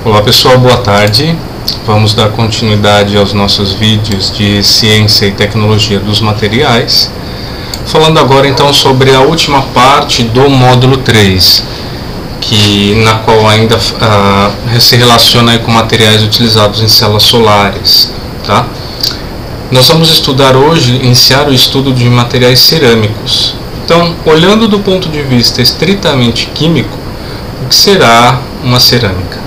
Olá pessoal, boa tarde. Vamos dar continuidade aos nossos vídeos de ciência e tecnologia dos materiais. Falando agora então sobre a última parte do módulo 3, na qual ainda se relaciona aí com materiais utilizados em células solares. Tá? Nós vamos estudar hoje, iniciar o estudo de materiais cerâmicos. Então, olhando do ponto de vista estritamente químico, o que será uma cerâmica?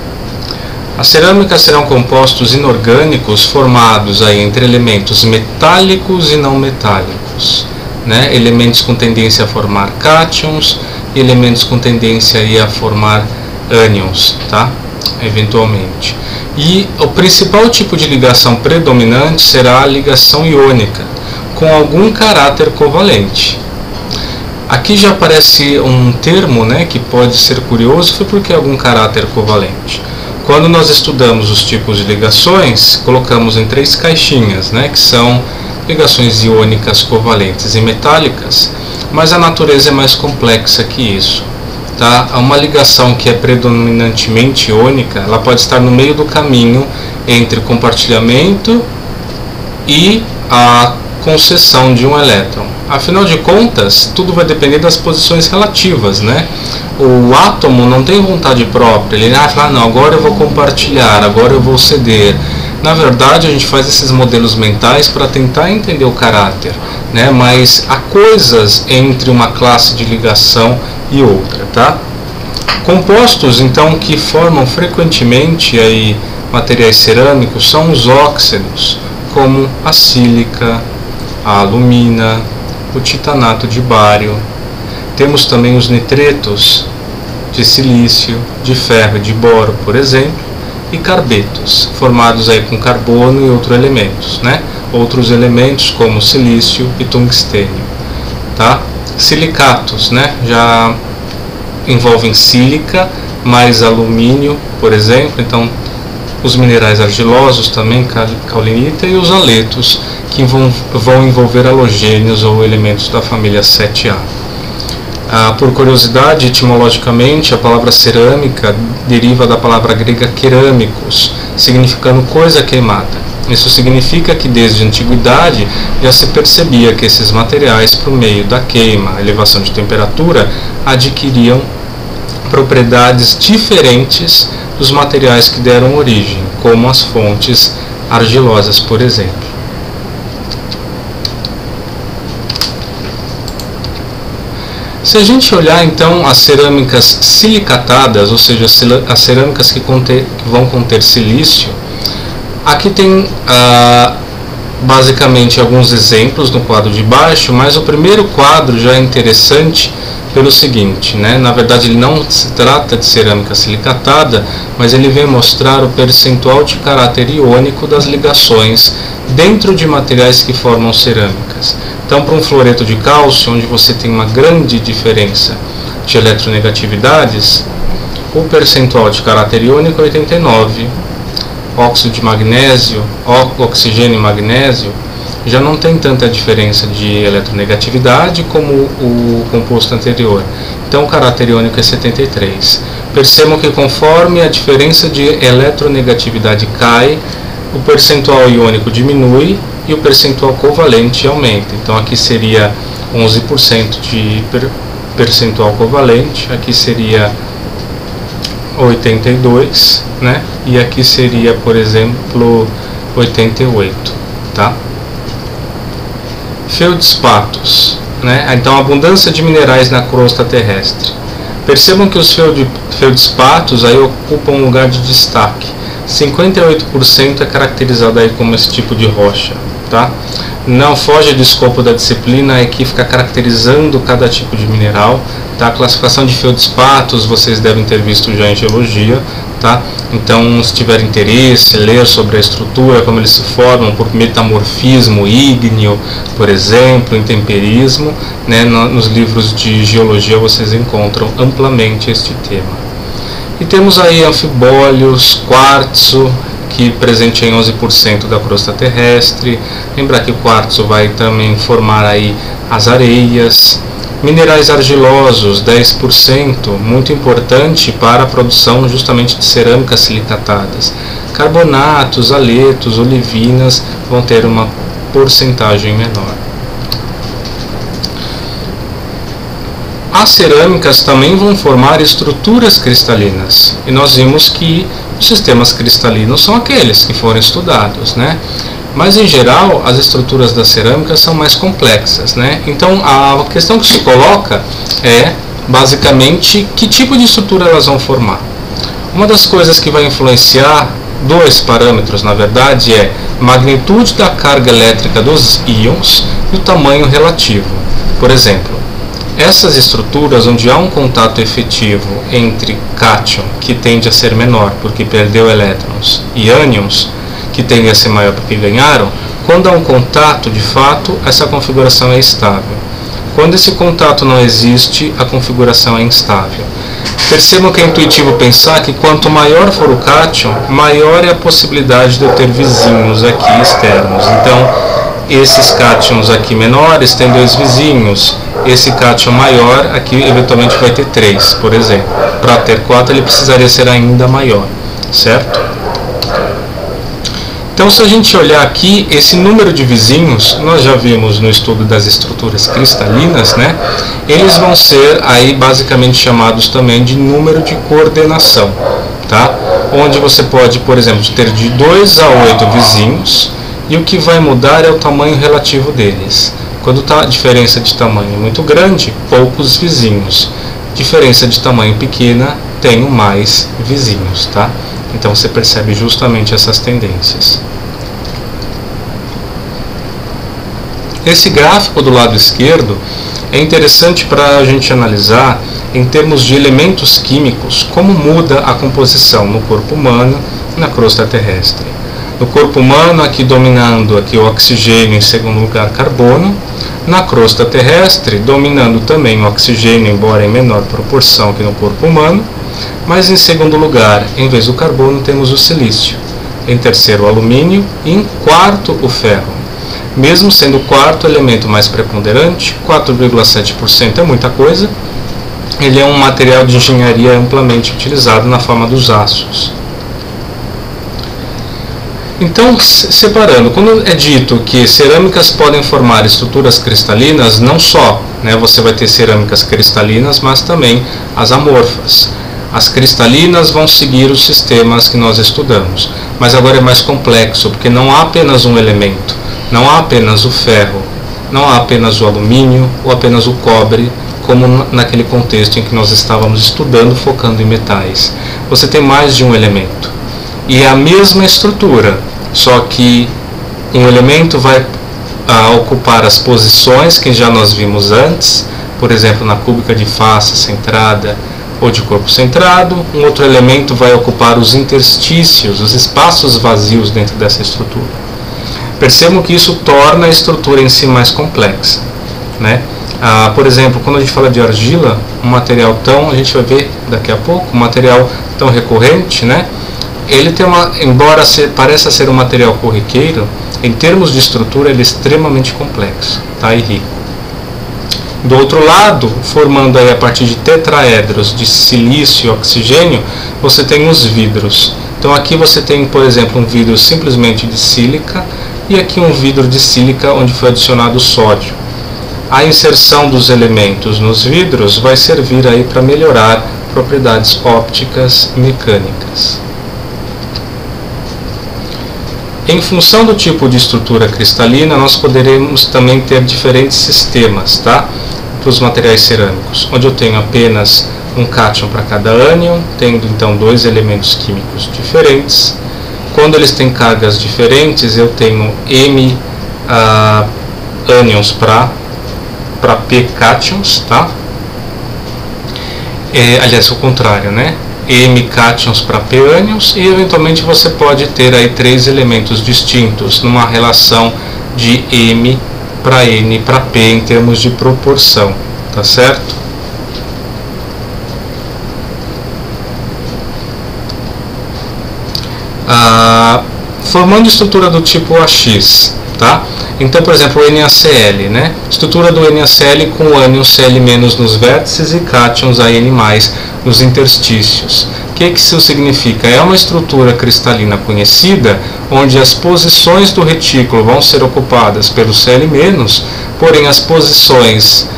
As cerâmicas serão compostos inorgânicos formados aí entre elementos metálicos e não metálicos, né? Elementos com tendência a formar cátions e elementos com tendência aí a formar ânions, tá? Eventualmente. E o principal tipo de ligação predominante será a ligação iônica, com algum caráter covalente. Aqui já aparece um termo, né, que pode ser curioso, foi porque algum caráter covalente. Quando nós estudamos os tipos de ligações, colocamos em 3 caixinhas, né, que são ligações iônicas, covalentes e metálicas, mas a natureza é mais complexa que isso. Tá? Uma ligação que é predominantemente iônica, ela pode estar no meio do caminho entre o compartilhamento e a concessão de um elétron. Afinal de contas, tudo vai depender das posições relativas, né? O átomo não tem vontade própria, ele fala, não, agora eu vou compartilhar, agora eu vou ceder. Na verdade, a gente faz esses modelos mentais para tentar entender o caráter, né? Mas há coisas entre uma classe de ligação e outra, tá? Compostos, então, que formam frequentemente aí materiais cerâmicos são os óxidos, como a sílica, a alumina, o titanato de bário. Temos também os nitretos de silício, de ferro e de boro, por exemplo, e carbetos, formados aí com carbono e outros elementos, né? Outros elementos como silício e tungstênio, tá? Silicatos, né? Já envolvem sílica mais alumínio, por exemplo. Então, os minerais argilosos também, caulinita, e os aletos, que vão envolver halogênios ou elementos da família 7A. Por curiosidade, etimologicamente, a palavra cerâmica deriva da palavra grega kerâmicos, significando coisa queimada. Isso significa que desde a antiguidade já se percebia que esses materiais, por meio da queima, elevação de temperatura, adquiriam propriedades diferentes dos materiais que deram origem, como as fontes argilosas, por exemplo. Se a gente olhar então as cerâmicas silicatadas, ou seja, as cerâmicas que vão conter silício, aqui tem basicamente alguns exemplos no quadro de baixo, mas o primeiro quadro já é interessante pelo seguinte, né? Na verdade ele não se trata de cerâmica silicatada, mas ele vem mostrar o percentual de caráter iônico das ligações dentro de materiais que formam cerâmicas. Então, para um fluoreto de cálcio, onde você tem uma grande diferença de eletronegatividades, o percentual de caráter iônico é 89. Óxido de magnésio, oxigênio e magnésio, já não tem tanta diferença de eletronegatividade como o composto anterior. Então, o caráter iônico é 73. Percebam que conforme a diferença de eletronegatividade cai, o percentual iônico diminui e o percentual covalente aumenta. Então, aqui seria 11% de percentual covalente, aqui seria 82, né? E aqui seria, por exemplo, 88, tá? Feldspatos, né? Então, a abundância de minerais na crosta terrestre. Percebam que os feldspatos aí ocupam um lugar de destaque. 58% é caracterizado aí como esse tipo de rocha, tá? Não foge do escopo da disciplina, aqui fica caracterizando cada tipo de mineral, tá? A classificação de feldspatos vocês devem ter visto já em geologia, tá? Então, se tiver interesse, ler sobre a estrutura, como eles se formam por metamorfismo ígneo, por exemplo, intemperismo, né? Nos livros de geologia vocês encontram amplamente este tema. E temos aí anfibólios, quartzo, que presente em 11% da crosta terrestre. Lembrar que o quartzo vai também formar aí as areias, Minerais argilosos, 10%, muito importante para a produção justamente de cerâmicas silicatadas. Carbonatos, aletos, olivinas vão ter uma porcentagem menor. As cerâmicas também vão formar estruturas cristalinas, e nós vimos que os sistemas cristalinos são aqueles que foram estudados, né? Mas em geral as estruturas das cerâmicas são mais complexas, né? Então a questão que se coloca é basicamente que tipo de estrutura elas vão formar. Uma das coisas que vai influenciar, dois parâmetros na verdade, é a magnitude da carga elétrica dos íons e o tamanho relativo. Por exemplo, essas estruturas onde há um contato efetivo entre cátion, que tende a ser menor porque perdeu elétrons, e ânions, que tendem a ser maior porque ganharam, quando há um contato, de fato, essa configuração é estável. Quando esse contato não existe, a configuração é instável. Percebam que é intuitivo pensar que quanto maior for o cátion, maior é a possibilidade de eu ter vizinhos aqui externos. Então, esses cátions aqui menores têm 2 vizinhos. Esse cátion maior aqui eventualmente vai ter 3, por exemplo. Para ter 4 ele precisaria ser ainda maior, certo? Então, se a gente olhar aqui, esse número de vizinhos, nós já vimos no estudo das estruturas cristalinas, né? Eles vão ser aí basicamente chamados também de número de coordenação, tá? Onde você pode, por exemplo, ter de 2 a 8 vizinhos, e o que vai mudar é o tamanho relativo deles. Quando a diferença de tamanho é muito grande, poucos vizinhos. Diferença de tamanho pequena, tenho mais vizinhos, tá? Então você percebe justamente essas tendências. Esse gráfico do lado esquerdo é interessante para a gente analisar em termos de elementos químicos como muda a composição no corpo humano e na crosta terrestre. No corpo humano, aqui dominando aqui o oxigênio, em segundo lugar carbono. Na crosta terrestre, dominando também o oxigênio, embora em menor proporção que no corpo humano. Mas em segundo lugar, em vez do carbono, temos o silício. Em terceiro, o alumínio. E em quarto, o ferro. Mesmo sendo o quarto elemento mais preponderante, 4,7% é muita coisa. Ele é um material de engenharia amplamente utilizado na forma dos aços. Então, separando, quando é dito que cerâmicas podem formar estruturas cristalinas, não só, né, você vai ter cerâmicas cristalinas, mas também as amorfas. As cristalinas vão seguir os sistemas que nós estudamos, mas agora é mais complexo, porque não há apenas um elemento, não há apenas o ferro, não há apenas o alumínio ou apenas o cobre, como naquele contexto em que nós estávamos estudando, focando em metais. Você tem mais de um elemento. E é a mesma estrutura, só que um elemento vai ocupar as posições que já nós vimos antes, por exemplo, na cúbica de face centrada ou de corpo centrado. Um outro elemento vai ocupar os interstícios, os espaços vazios dentro dessa estrutura. Percebam que isso torna a estrutura em si mais complexa, né? Por exemplo, quando a gente fala de argila, um material tão, a gente vai ver daqui a pouco, um material tão recorrente, né? Ele tem embora pareça ser um material corriqueiro, em termos de estrutura ele é extremamente complexo, tá? E rico. Do outro lado, formando aí a partir de tetraedros de silício e oxigênio, você tem os vidros. Então aqui você tem, por exemplo, um vidro simplesmente de sílica e aqui um vidro de sílica onde foi adicionado sódio. A inserção dos elementos nos vidros vai servir aí para melhorar propriedades ópticas e mecânicas. Em função do tipo de estrutura cristalina, nós poderemos também ter diferentes sistemas, tá? Para os materiais cerâmicos, onde eu tenho apenas um cátion para cada ânion, tendo então 2 elementos químicos diferentes. Quando eles têm cargas diferentes, eu tenho M ânions para P cátions, tá? Aliás, o contrário, né? M cátions para P ânions, e eventualmente você pode ter aí 3 elementos distintos numa relação de M para N para P em termos de proporção, tá certo? Formando estrutura do tipo AX, tá? Então, por exemplo, o NaCl, né? Estrutura do NaCl com ânions Cl- nos vértices e cátions An- nos interstícios. O que isso significa? É uma estrutura cristalina conhecida, onde as posições do retículo vão ser ocupadas pelo Cl-, porém as posições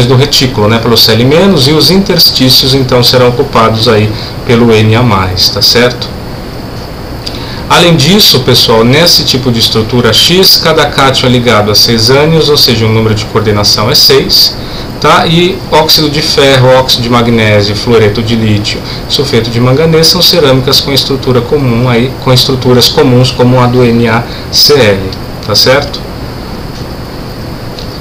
do retículo, né, pelo Cl-, e os interstícios então serão ocupados aí pelo Na+, tá certo? Além disso, pessoal, nesse tipo de estrutura X, cada cátion é ligado a 6 ânions, ou seja, o número de coordenação é 6, tá? E óxido de ferro, óxido de magnésio, fluoreto de lítio, sulfeto de manganês são cerâmicas com estrutura comum aí, com estruturas comuns como a do NaCl, tá certo?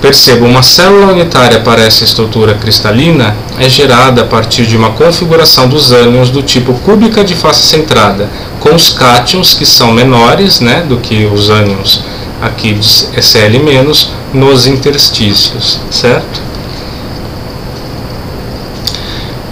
Perceba, uma célula unitária para essa estrutura cristalina é gerada a partir de uma configuração dos ânions do tipo cúbica de face centrada, com os cátions, que são menores, né, do que os ânions aqui de Cl-, nos interstícios, certo?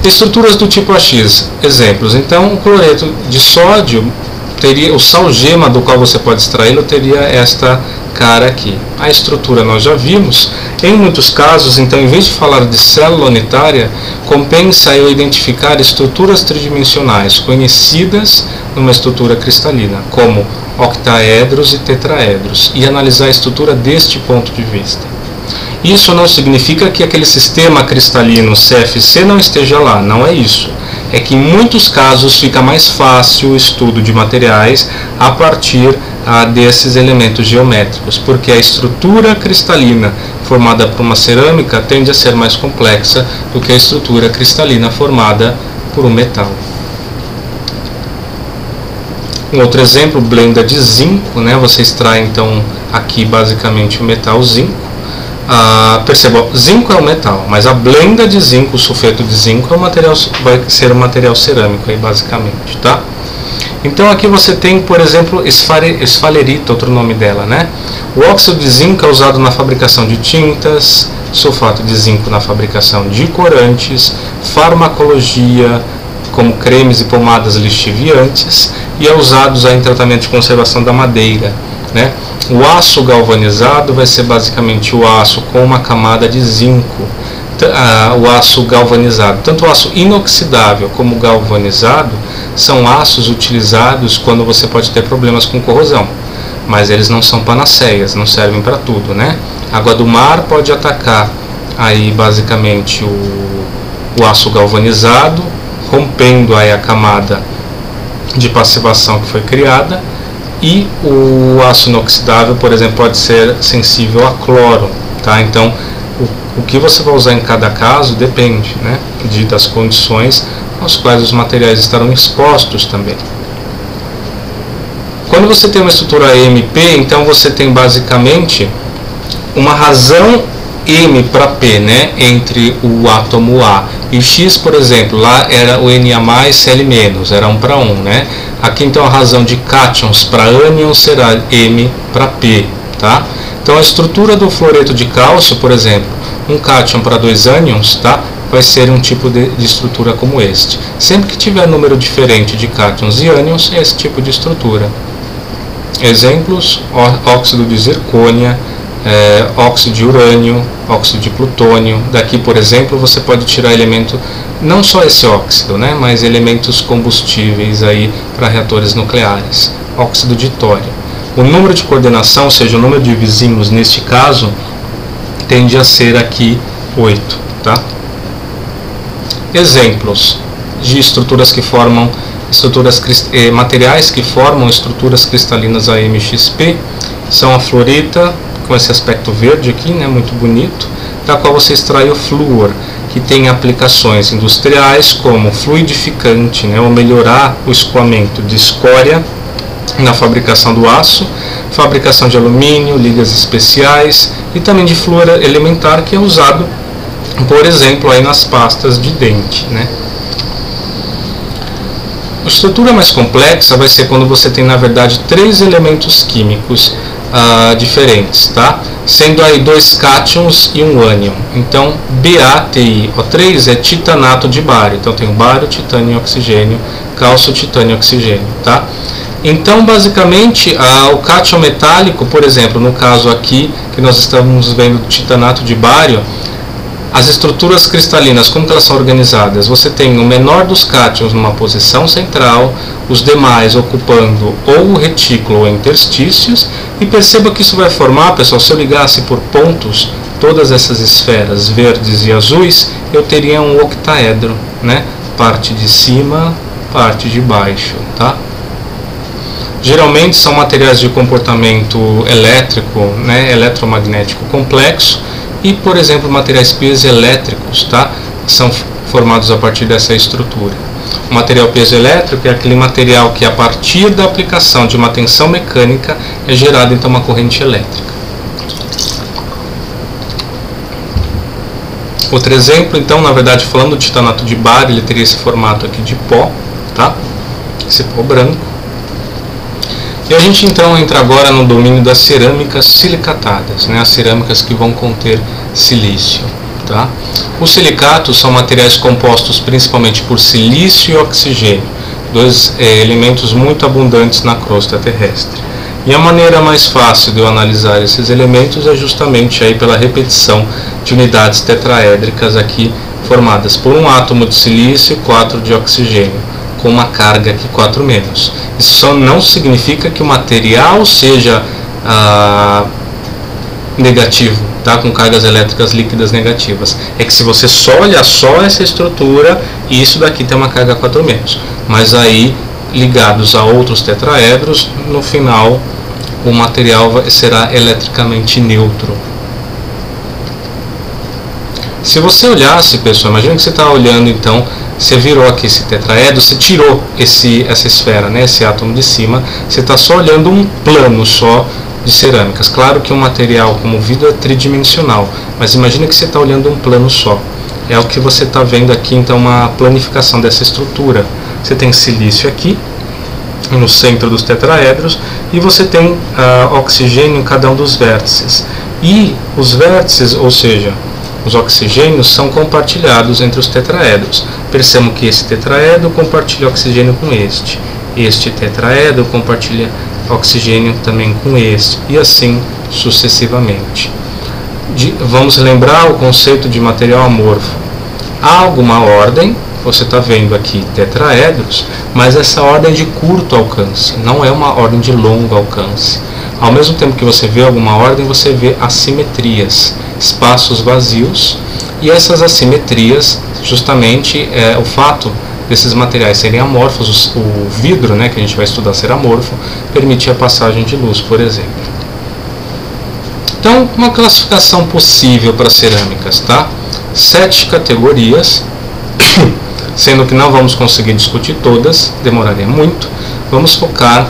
Estruturas do tipo AX, exemplos. Então, o cloreto de sódio teria, o salgema do qual você pode extraí-lo teria esta cara aqui. A estrutura nós já vimos. Em muitos casos, então, em vez de falar de célula unitária, compensa eu identificar estruturas tridimensionais conhecidas numa estrutura cristalina, como octaedros e tetraedros, e analisar a estrutura deste ponto de vista. Isso não significa que aquele sistema cristalino CFC não esteja lá, não é isso. É que em muitos casos fica mais fácil o estudo de materiais a partir desses elementos geométricos, porque a estrutura cristalina formada por uma cerâmica tende a ser mais complexa do que a estrutura cristalina formada por um metal. Um outro exemplo, blenda de zinco, né? Você extrai então aqui basicamente o metal zinco. Perceba, zinco é um metal, mas a blenda de zinco, o sulfeto de zinco, vai ser um material cerâmico aí, basicamente, tá? Então aqui você tem, por exemplo, esfalerita, outro nome dela, né? O óxido de zinco é usado na fabricação de tintas, sulfato de zinco na fabricação de corantes, farmacologia, como cremes e pomadas lixiviantes, e é usado em tratamento de conservação da madeira, né? O aço galvanizado vai ser basicamente o aço com uma camada de zinco, o aço galvanizado. Tanto o aço inoxidável como o galvanizado são aços utilizados quando você pode ter problemas com corrosão, mas eles não são panaceias, não servem para tudo, né? Água do mar pode atacar aí basicamente o aço galvanizado, rompendo aí a camada de passivação que foi criada. E o aço inoxidável, por exemplo, pode ser sensível a cloro, tá? Então, o que você vai usar em cada caso depende, né, das condições às quais os materiais estarão expostos também. Quando você tem uma estrutura MP, então você tem basicamente uma razão M para P, né, entre o átomo A e X, por exemplo, lá era o Na+, Cl-, era 1 para 1, né? Aqui então a razão de cátions para ânions será M para P, tá? Então a estrutura do fluoreto de cálcio, por exemplo, um cátion para 2 ânions, tá? Vai ser um tipo de estrutura como este. Sempre que tiver número diferente de cátions e ânions, é esse tipo de estrutura. Exemplos: óxido de zircônia, óxido de urânio, óxido de plutônio. Daqui, por exemplo, você pode tirar elemento, não só esse óxido, né, mas elementos combustíveis aí para reatores nucleares. Óxido de tório. O número de coordenação, ou seja, o número de vizinhos neste caso, tende a ser aqui 8, tá? Exemplos de estruturas que formam materiais que formam estruturas cristalinas AMXP são a fluorita, com esse aspecto verde aqui, né, muito bonito, da qual você extrai o flúor, que tem aplicações industriais como fluidificante, né, ou melhorar o escoamento de escória na fabricação do aço, fabricação de alumínio, ligas especiais e também de flúor elementar, que é usado, por exemplo, aí nas pastas de dente, né. A estrutura mais complexa vai ser quando você tem, na verdade, 3 elementos químicos diferentes, tá? Sendo aí 2 cátions e um ânion. Então, BaTiO3 é titanato de bário. Então, tem o bário, titânio e oxigênio, cálcio, titânio e oxigênio, tá? Então, basicamente, o cátion metálico, por exemplo, no caso aqui, que nós estamos vendo do titanato de bário, as estruturas cristalinas, como que elas são organizadas? Você tem o menor dos cátions numa posição central, os demais ocupando ou o retículo ou interstícios, e perceba que isso vai formar, pessoal, se eu ligasse por pontos todas essas esferas verdes e azuis, eu teria um octaedro, né? Parte de cima, parte de baixo, tá? Geralmente são materiais de comportamento elétrico, né, eletromagnético complexo, e, por exemplo, materiais piezoelétricos, tá, são formados a partir dessa estrutura. O material piezoelétrico é aquele material que, a partir da aplicação de uma tensão mecânica, é gerada então uma corrente elétrica. Outro exemplo, então, na verdade, falando do titanato de bário, ele teria esse formato aqui de pó, tá? Esse pó branco. E a gente então entra agora no domínio das cerâmicas silicatadas, né? As cerâmicas que vão conter silício, tá? Os silicatos são materiais compostos principalmente por silício e oxigênio, dois elementos muito abundantes na crosta terrestre. E a maneira mais fácil de eu analisar esses elementos é justamente aí pela repetição de unidades tetraédricas aqui formadas por um átomo de silício e 4 de oxigênio, com uma carga aqui 4-. Isso só não significa que o material seja negativo, tá? Com cargas elétricas líquidas negativas. É que se você só olhar só essa estrutura, isso daqui tem uma carga 4-. Mas aí, ligados a outros tetraedros, no final o material será eletricamente neutro. Se você olhasse, pessoal, imagina que você está olhando, então, você virou aqui esse tetraedro, você tirou essa esfera, né, esse átomo de cima, você está só olhando um plano só de cerâmicas. Claro que um material como o vidro é tridimensional, mas imagina que você está olhando um plano só. É o que você está vendo aqui, então, uma planificação dessa estrutura. Você tem silício aqui, no centro dos tetraedros, e você tem oxigênio em cada um dos vértices. E os vértices, ou seja, os oxigênios, são compartilhados entre os tetraedros. Percebam que esse tetraedro compartilha oxigênio com este tetraedro compartilha oxigênio também com este, e assim sucessivamente. Vamos lembrar o conceito de material amorfo. Há alguma ordem, você está vendo aqui tetraedros, mas essa ordem é de curto alcance, não é uma ordem de longo alcance. Ao mesmo tempo que você vê alguma ordem, você vê assimetrias, espaços vazios, e essas assimetrias, justamente, o fato desses materiais serem amorfos, o vidro, né, que a gente vai estudar ser amorfo, permite a passagem de luz, por exemplo. Então, uma classificação possível para cerâmicas, tá? 7 categorias, sendo que não vamos conseguir discutir todas, demoraria muito. Vamos focar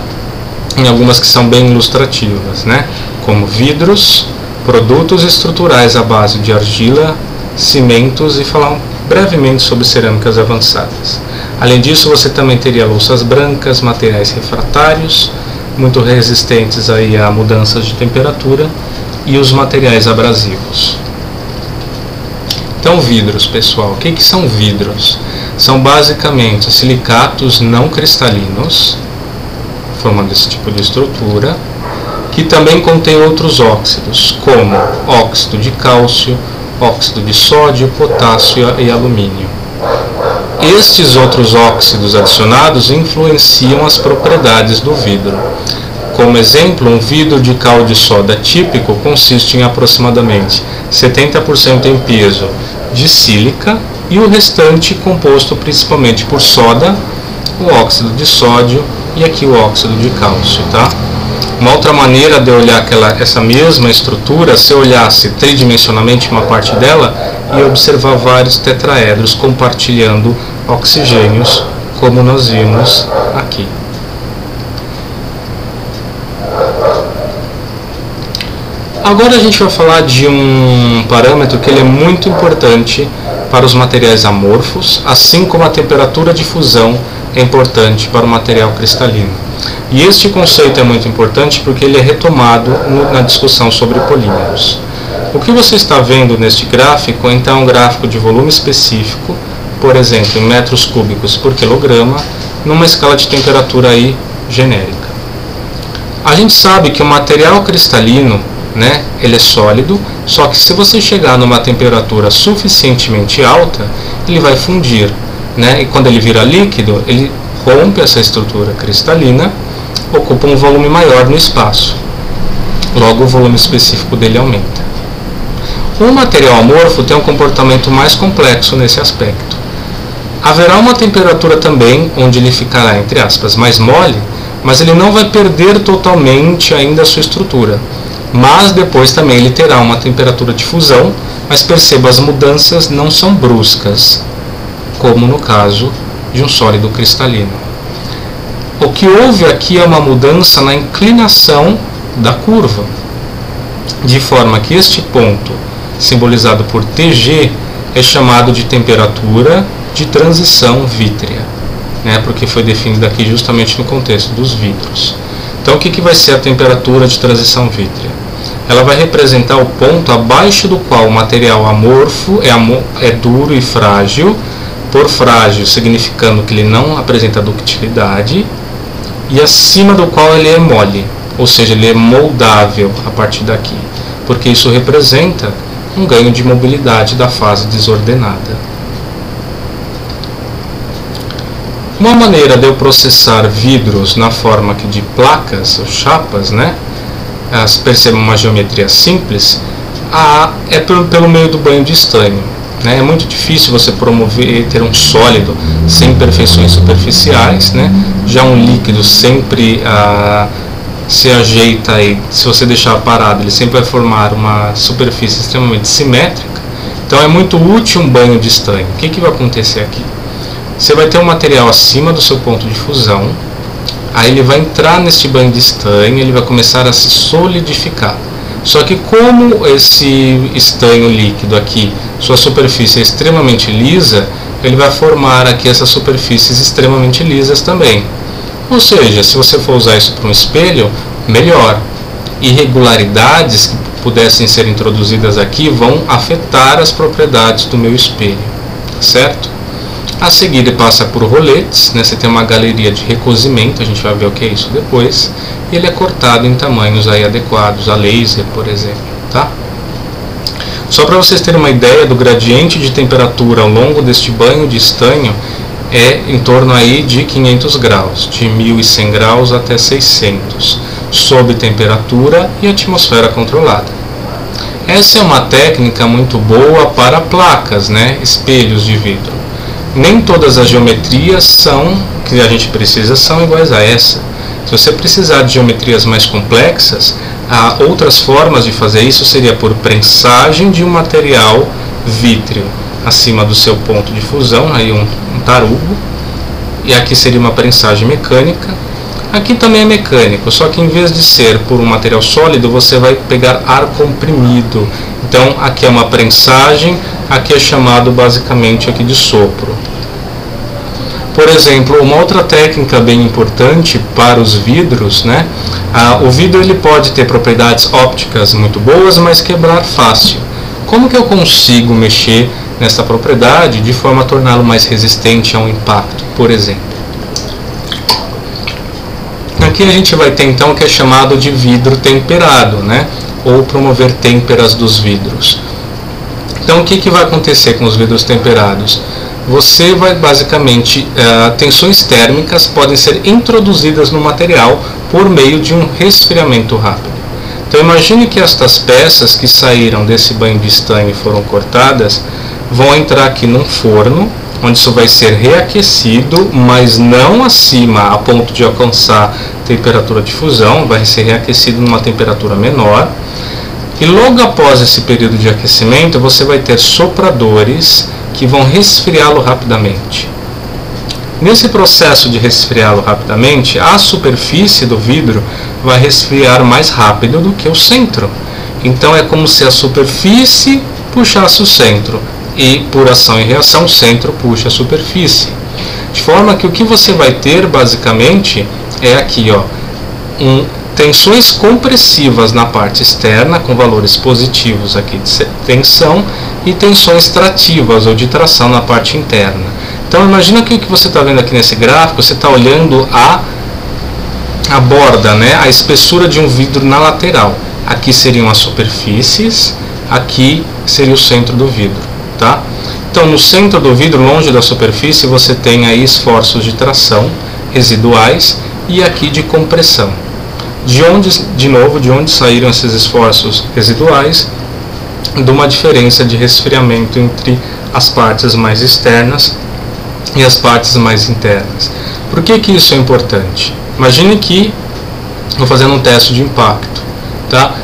em algumas que são bem ilustrativas, né? Como vidros, produtos estruturais à base de argila, cimentos, e falar brevemente sobre cerâmicas avançadas. Além disso, você também teria louças brancas, materiais refratários, muito resistentes aí a mudanças de temperatura, e os materiais abrasivos. Então, vidros, pessoal. O que são vidros? São basicamente silicatos não cristalinos, formando esse tipo de estrutura, que também contém outros óxidos, como óxido de cálcio, óxido de sódio, potássio e alumínio. Estes outros óxidos adicionados influenciam as propriedades do vidro. Como exemplo, um vidro de cal de soda típico consiste em aproximadamente 70% em peso de sílica e o restante composto principalmente por soda, o óxido de sódio e aqui o óxido de cálcio, tá? Uma outra maneira de olhar essa mesma estrutura, se eu olhasse tridimensionalmente uma parte dela e observar vários tetraedros compartilhando oxigênios, como nós vimos aqui. Agora a gente vai falar de um parâmetro que ele é muito importante para os materiais amorfos, assim como a temperatura de fusão é importante para o material cristalino. E este conceito é muito importante porque ele é retomado na discussão sobre polímeros. O que você está vendo neste gráfico, então, é um gráfico de volume específico, por exemplo, em metros cúbicos por quilograma, numa escala de temperatura aí genérica. A gente sabe que o material cristalino, né, ele é sólido, só que se você chegar numa temperatura suficientemente alta, ele vai fundir, né, e quando ele vira líquido, ele rompe essa estrutura cristalina, ocupa um volume maior no espaço. Logo, o volume específico dele aumenta. O material amorfo tem um comportamento mais complexo nesse aspecto. Haverá uma temperatura também onde ele ficará, entre aspas, mais mole, mas ele não vai perder totalmente ainda a sua estrutura. Mas depois também ele terá uma temperatura de fusão, mas perceba, as mudanças não são bruscas, como no caso de um sólido cristalino. O que houve aqui é uma mudança na inclinação da curva, de forma que este ponto, simbolizado por Tg, é chamado de temperatura de transição vítrea, né, porque foi definido aqui justamente no contexto dos vidros. Então, o que vai ser a temperatura de transição vítrea? Ela vai representar o ponto abaixo do qual o material amorfo é duro e frágil, por frágil significando que ele não apresenta ductilidade, e acima do qual ele é mole, ou seja, ele é moldável a partir daqui, porque isso representa um ganho de mobilidade da fase desordenada. Uma maneira de eu processar vidros na forma de placas ou chapas, né? Percebam uma geometria simples, é pelo meio do banho de estanho. Né? É muito difícil você ter um sólido sem imperfeições superficiais, né? Já um líquido sempre se ajeita aí, se você deixar parado, ele sempre vai formar uma superfície extremamente simétrica. Então é muito útil um banho de estanho. O que vai acontecer aqui? Você vai ter um material acima do seu ponto de fusão, aí ele vai entrar neste banho de estanho, ele vai começar a se solidificar. Só que como esse estanho líquido aqui, sua superfície é extremamente lisa, ele vai formar aqui essas superfícies extremamente lisas também. Ou seja, se você for usar isso para um espelho, melhor. Irregularidades que pudessem ser introduzidas aqui vão afetar as propriedades do meu espelho, certo? A seguir ele passa por roletes, né? Você tem uma galeria de recozimento, a gente vai ver o que é isso depois, e ele é cortado em tamanhos aí adequados, a laser, por exemplo, tá? Só para vocês terem uma ideia do gradiente de temperatura ao longo deste banho de estanho, é em torno aí de 500 graus, de 1100 graus até 600, sob temperatura e atmosfera controlada. Essa é uma técnica muito boa para placas, né? Espelhos de vidro. Nem todas as geometrias que a gente precisa são iguais a essa. Se você precisar de geometrias mais complexas, há outras formas de fazer isso, seria por prensagem de um material vítreo acima do seu ponto de fusão, aí um tarugo, e aqui seria uma prensagem mecânica. Aqui também é mecânico, só que em vez de ser por um material sólido, você vai pegar ar comprimido. Então aqui é uma prensagem, aqui é chamado basicamente aqui de sopro. Por exemplo, uma outra técnica bem importante para os vidros, né? O vidro ele pode ter propriedades ópticas muito boas, mas quebrar fácil. Como que eu consigo mexer nessa propriedade de forma a torná-lo mais resistente a um impacto, por exemplo? Aqui a gente vai ter então o que é chamado de vidro temperado, né? Ou promover têmperas dos vidros. Então o que vai acontecer com os vidros temperados? Você vai basicamente, tensões térmicas podem ser introduzidas no material por meio de um resfriamento rápido. Então imagine que estas peças que saíram desse banho de estanho e foram cortadas, vão entrar aqui num forno, onde isso vai ser reaquecido, mas não acima a ponto de alcançar temperatura de fusão, vai ser reaquecido numa temperatura menor. E logo após esse período de aquecimento, você vai ter sopradores que vão resfriá-lo rapidamente. Nesse processo de resfriá-lo rapidamente, a superfície do vidro vai resfriar mais rápido do que o centro. Então é como se a superfície puxasse o centro, e por ação e reação o centro puxa a superfície. De forma que o que você vai ter basicamente é aqui, ó, tensões compressivas na parte externa, com valores positivos aqui de tensão, e tensões trativas ou de tração na parte interna. Então imagina que o que você está vendo aqui nesse gráfico, você está olhando a a borda, né, a espessura de um vidro na lateral. Aqui seriam as superfícies, aqui seria o centro do vidro, tá? Então, no centro do vidro, longe da superfície, você tem aí esforços de tração residuais e aqui de compressão. De onde saíram esses esforços residuais? De uma diferença de resfriamento entre as partes mais externas e as partes mais internas. Por que que isso é importante? Imagine que estou fazendo um teste de impacto, tá?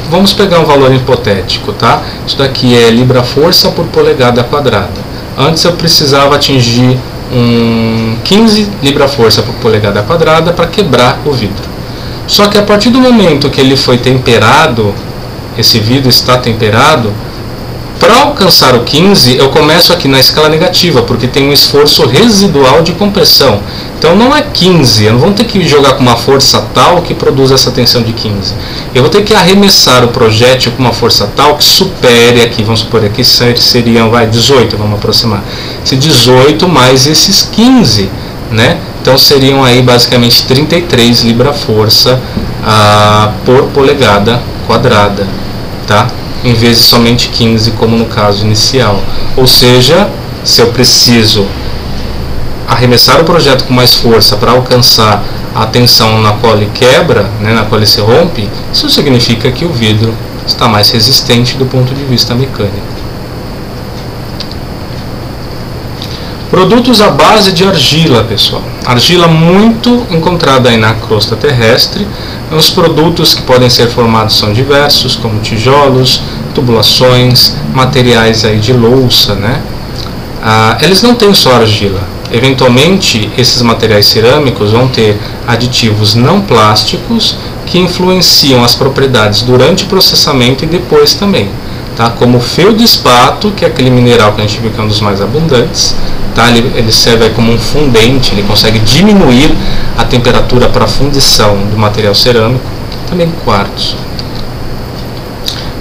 Vamos pegar um valor hipotético, tá? Isso daqui é libra-força por polegada quadrada. Antes eu precisava atingir 15 libra-força por polegada quadrada para quebrar o vidro. Só que a partir do momento que ele foi temperado, esse vidro está temperado, para alcançar o 15, eu começo aqui na escala negativa, porque tem um esforço residual de compressão. Então não é 15, eu não vou ter que jogar com uma força tal que produza essa tensão de 15. Eu vou ter que arremessar o projétil com uma força tal que supere aqui, vamos supor, aqui seriam 18, vamos aproximar. Esse 18 mais esses 15, né? Então seriam aí basicamente 33 libra-força por polegada quadrada, tá? Em vez de somente 15, como no caso inicial. Ou seja, se eu preciso arremessar o projeto com mais força para alcançar a tensão na qual ele quebra, né, na qual ele se rompe, isso significa que o vidro está mais resistente do ponto de vista mecânico. Produtos à base de argila, pessoal. Argila muito encontrada aí na crosta terrestre. Os produtos que podem ser formados são diversos, como tijolos, tubulações, materiais aí de louça, né? Eles não têm só argila. Eventualmente, esses materiais cerâmicos vão ter aditivos não plásticos que influenciam as propriedades durante o processamento e depois também, tá? Como o feldspato, que é aquele mineral que a gente viu que é um dos mais abundantes, tá? Ele serve aí como um fundente, ele consegue diminuir a temperatura para a fundição do material cerâmico, também quartzo.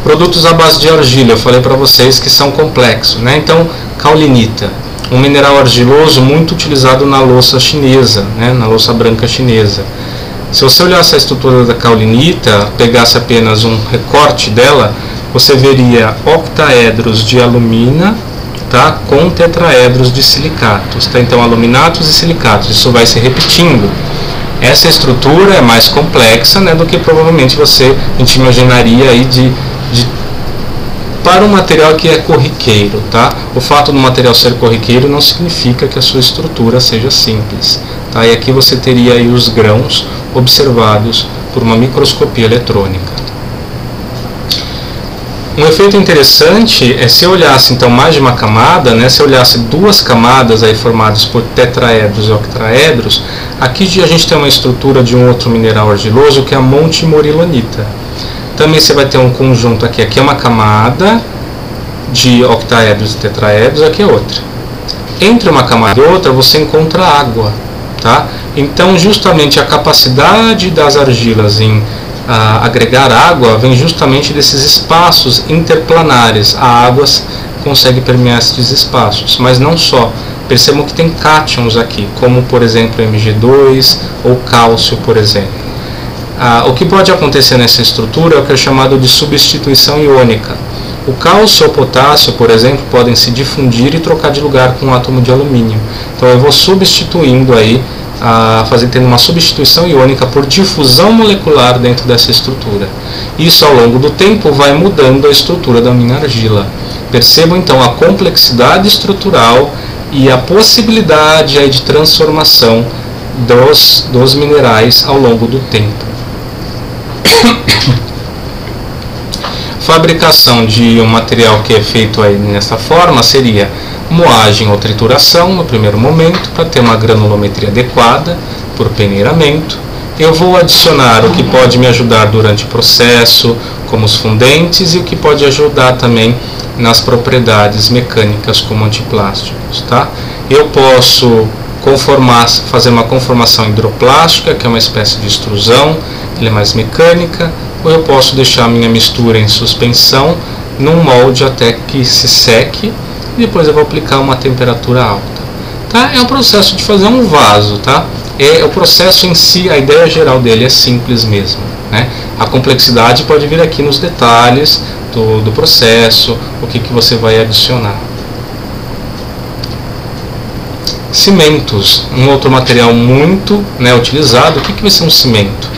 Produtos à base de argila, eu falei para vocês que são complexos, né? Então, caulinita, um mineral argiloso muito utilizado na louça chinesa, né? Na louça branca chinesa. Se você olhasse a estrutura da caulinita, pegasse apenas um recorte dela, você veria octaedros de alumina, tá, com tetraedros de silicatos, tá? Então aluminatos e silicatos, isso vai se repetindo. Essa estrutura é mais complexa, né, do que provavelmente a gente imaginaria aí para um material que é corriqueiro, tá? O fato do material ser corriqueiro não significa que a sua estrutura seja simples, tá? E aqui você teria aí os grãos observados por uma microscopia eletrônica. Um efeito interessante é se eu olhasse então mais de uma camada, né, se eu olhasse duas camadas aí formadas por tetraedros e octaedros, aqui a gente tem uma estrutura de um outro mineral argiloso que é a montimorilonita. Também você vai ter um conjunto aqui é uma camada de octaedros e tetraedros, aqui é outra. Entre uma camada e outra você encontra água, tá? Então justamente a capacidade das argilas em agregar água vem justamente desses espaços interplanares. A água consegue permear esses espaços, mas não só. Percebam que tem cátions aqui, como por exemplo Mg2 ou cálcio, por exemplo. O que pode acontecer nessa estrutura é o que é chamado de substituição iônica. O cálcio ou potássio, por exemplo, podem se difundir e trocar de lugar com um átomo de alumínio. Então eu vou substituindo aí, tendo uma substituição iônica por difusão molecular dentro dessa estrutura. Isso ao longo do tempo vai mudando a estrutura da minha argila. Percebam então a complexidade estrutural e a possibilidade aí de transformação dos minerais ao longo do tempo. Fabricação de um material que é feito aí nessa forma seria moagem ou trituração no primeiro momento, para ter uma granulometria adequada, por peneiramento. Eu vou adicionar o que pode me ajudar durante o processo, como os fundentes, e o que pode ajudar também nas propriedades mecânicas, como antiplásticos, tá? Eu posso fazer uma conformação hidroplástica, que é uma espécie de extrusão, ela é mais mecânica, ou eu posso deixar a minha mistura em suspensão num molde até que se seque, e depois eu vou aplicar uma temperatura alta, tá? É um processo de fazer um vaso, tá? o processo em si, a ideia geral dele é simples mesmo, né? A complexidade pode vir aqui nos detalhes do processo, o que você vai adicionar. Cimentos, um outro material muito, né, utilizado. O que vai ser um cimento?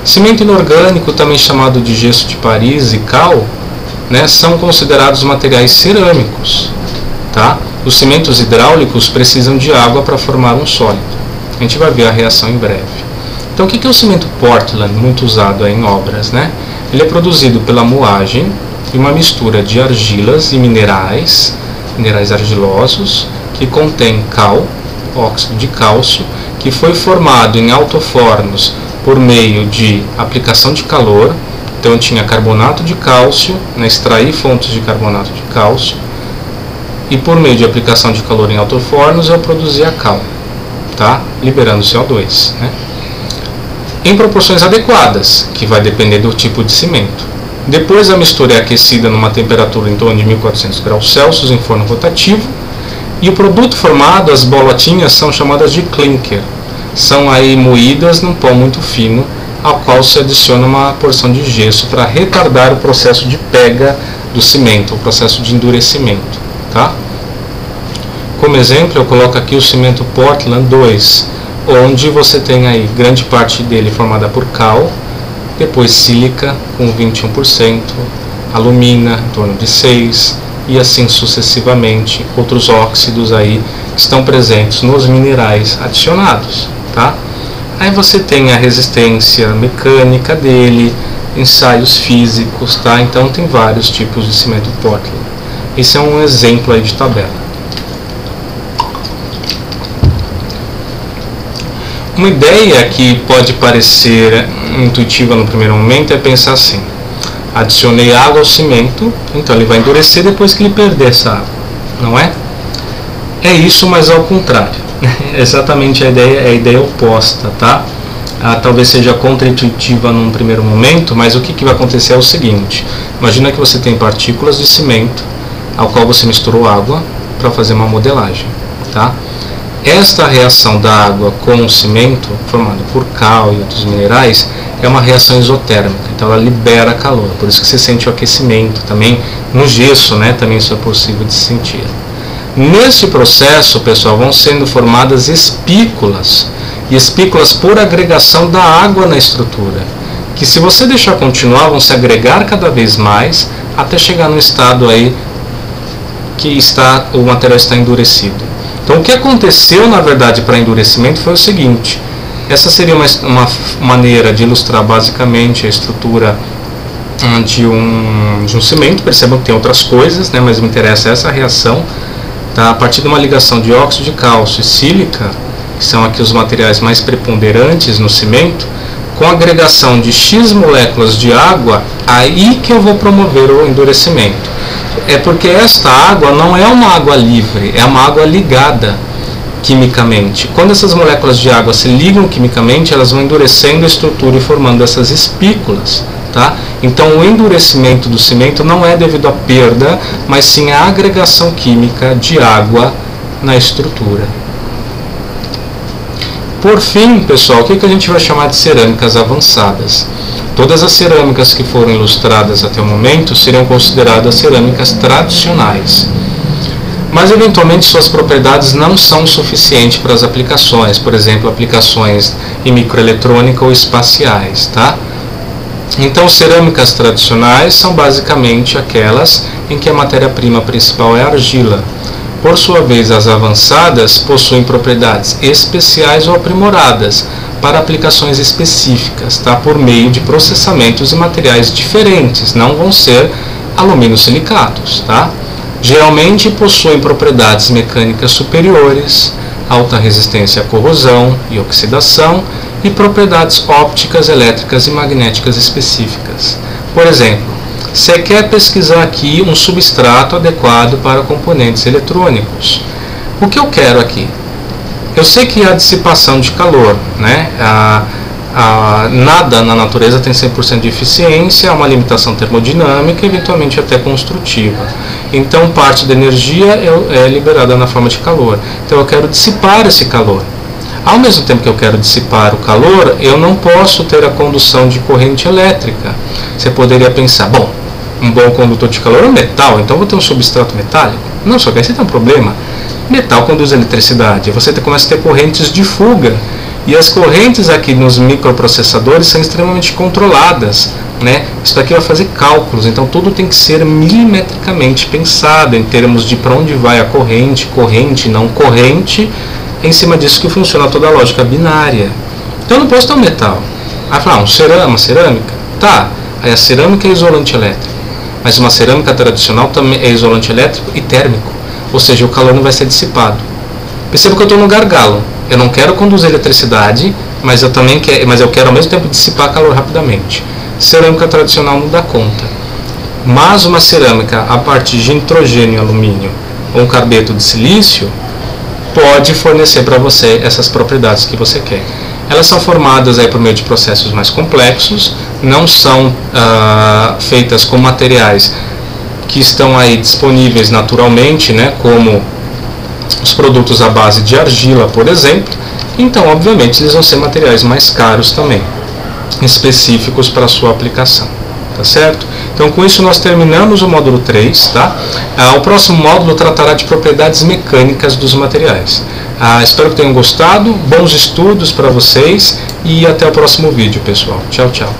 Cimento inorgânico, também chamado de gesso de Paris e cal, né, são considerados materiais cerâmicos, tá? Os cimentos hidráulicos precisam de água para formar um sólido. A gente vai ver a reação em breve. Então, o que é o cimento Portland, muito usado aí em obras, né? Ele é produzido pela moagem de uma mistura de argilas e minerais argilosos, que contém cal, óxido de cálcio, que foi formado em altofornos por meio de aplicação de calor. Então, eu tinha carbonato de cálcio, né, extrair fontes de carbonato de cálcio, e por meio de aplicação de calor em altofornos eu produzia cal, tá? Liberando CO2, né? Em proporções adequadas, que vai depender do tipo de cimento. Depois a mistura é aquecida numa temperatura em torno de 1400 graus Celsius em forno rotativo, e o produto formado, as bolotinhas, são chamadas de clinker. São aí moídas num pão muito fino, ao qual se adiciona uma porção de gesso para retardar o processo de pega do cimento, o processo de endurecimento, tá? Como exemplo, eu coloco aqui o cimento Portland 2, onde você tem aí grande parte dele formada por cal, depois sílica com 21%, alumina em torno de 6%, e assim sucessivamente. Outros óxidos aí estão presentes nos minerais adicionados, tá? Aí você tem a resistência mecânica dele, ensaios físicos, tá? Então tem vários tipos de cimento Portland. Esse é um exemplo aí de tabela. Uma ideia que pode parecer intuitiva no primeiro momento é pensar assim: adicionei água ao cimento, então ele vai endurecer depois que ele perder essa água, não é? É isso, mas ao contrário. Exatamente a ideia oposta, tá? Talvez seja contra-intuitiva num primeiro momento, mas o que vai acontecer é o seguinte: imagina que você tem partículas de cimento ao qual você misturou água para fazer uma modelagem, tá? Esta reação da água com o cimento, formado por cal e outros minerais, é uma reação isotérmica, então ela libera calor, por isso que você sente o aquecimento. Também no gesso, né, também isso é possível de sentir. Nesse processo, pessoal, vão sendo formadas espículas, e espículas por agregação da água na estrutura, que se você deixar continuar, vão se agregar cada vez mais, até chegar no estado aí que o material está endurecido. Então, o que aconteceu, na verdade, para endurecimento foi o seguinte: essa seria uma maneira de ilustrar basicamente a estrutura de um cimento. Percebam que tem outras coisas, né, mas me interessa essa reação, tá? A partir de uma ligação de óxido de cálcio e sílica, que são aqui os materiais mais preponderantes no cimento, com agregação de X moléculas de água, aí que eu vou promover o endurecimento. É porque esta água não é uma água livre, é uma água ligada quimicamente. Quando essas moléculas de água se ligam quimicamente, elas vão endurecendo a estrutura e formando essas espículas, tá? Então o endurecimento do cimento não é devido à perda, mas sim à agregação química de água na estrutura. Por fim, pessoal, o que a gente vai chamar de cerâmicas avançadas? Todas as cerâmicas que foram ilustradas até o momento seriam consideradas cerâmicas tradicionais, mas eventualmente suas propriedades não são suficientes para as aplicações, por exemplo, aplicações em microeletrônica ou espaciais, tá? Então, cerâmicas tradicionais são basicamente aquelas em que a matéria-prima principal é a argila. Por sua vez, as avançadas possuem propriedades especiais ou aprimoradas para aplicações específicas, tá? Por meio de processamentos e materiais diferentes, não vão ser aluminosilicatos, tá? Geralmente possuem propriedades mecânicas superiores, alta resistência à corrosão e oxidação e propriedades ópticas, elétricas e magnéticas específicas. Por exemplo, você quer pesquisar aqui um substrato adequado para componentes eletrônicos. O que eu quero aqui? Eu sei que há dissipação de calor, né? Nada na natureza tem 100% de eficiência, há uma limitação termodinâmica e eventualmente até construtiva. Então parte da energia é liberada na forma de calor. Então eu quero dissipar esse calor. Ao mesmo tempo que eu quero dissipar o calor, eu não posso ter a condução de corrente elétrica. Você poderia pensar, bom, um bom condutor de calor é o metal, então vou ter um substrato metálico? Não, só que aí você tem um problema. Metal conduz eletricidade, você começa a ter correntes de fuga. E as correntes aqui nos microprocessadores são extremamente controladas, né? Isso aqui vai fazer cálculos, então tudo tem que ser milimetricamente pensado em termos de para onde vai a corrente, corrente, não corrente. É em cima disso que funciona toda a lógica binária. Então eu não posso ter um metal. Aí fala, uma cerâmica? Tá, aí a cerâmica é isolante elétrico, mas uma cerâmica tradicional também é isolante elétrico e térmico, ou seja, o calor não vai ser dissipado. Perceba que eu estou no gargalo. Eu não quero conduzir eletricidade, mas eu quero ao mesmo tempo dissipar calor rapidamente. Cerâmica tradicional não dá conta. Mas uma cerâmica a partir de nitrogênio e alumínio ou um carbeto de silício pode fornecer para você essas propriedades que você quer. Elas são formadas aí por meio de processos mais complexos, não são feitas com materiais que estão aí disponíveis naturalmente, né, como os produtos à base de argila, por exemplo. Então, obviamente, eles vão ser materiais mais caros também, específicos para a sua aplicação, tá certo? Então, com isso nós terminamos o módulo 3, tá? O próximo módulo tratará de propriedades mecânicas dos materiais. Espero que tenham gostado, bons estudos para vocês e até o próximo vídeo, pessoal. Tchau, tchau.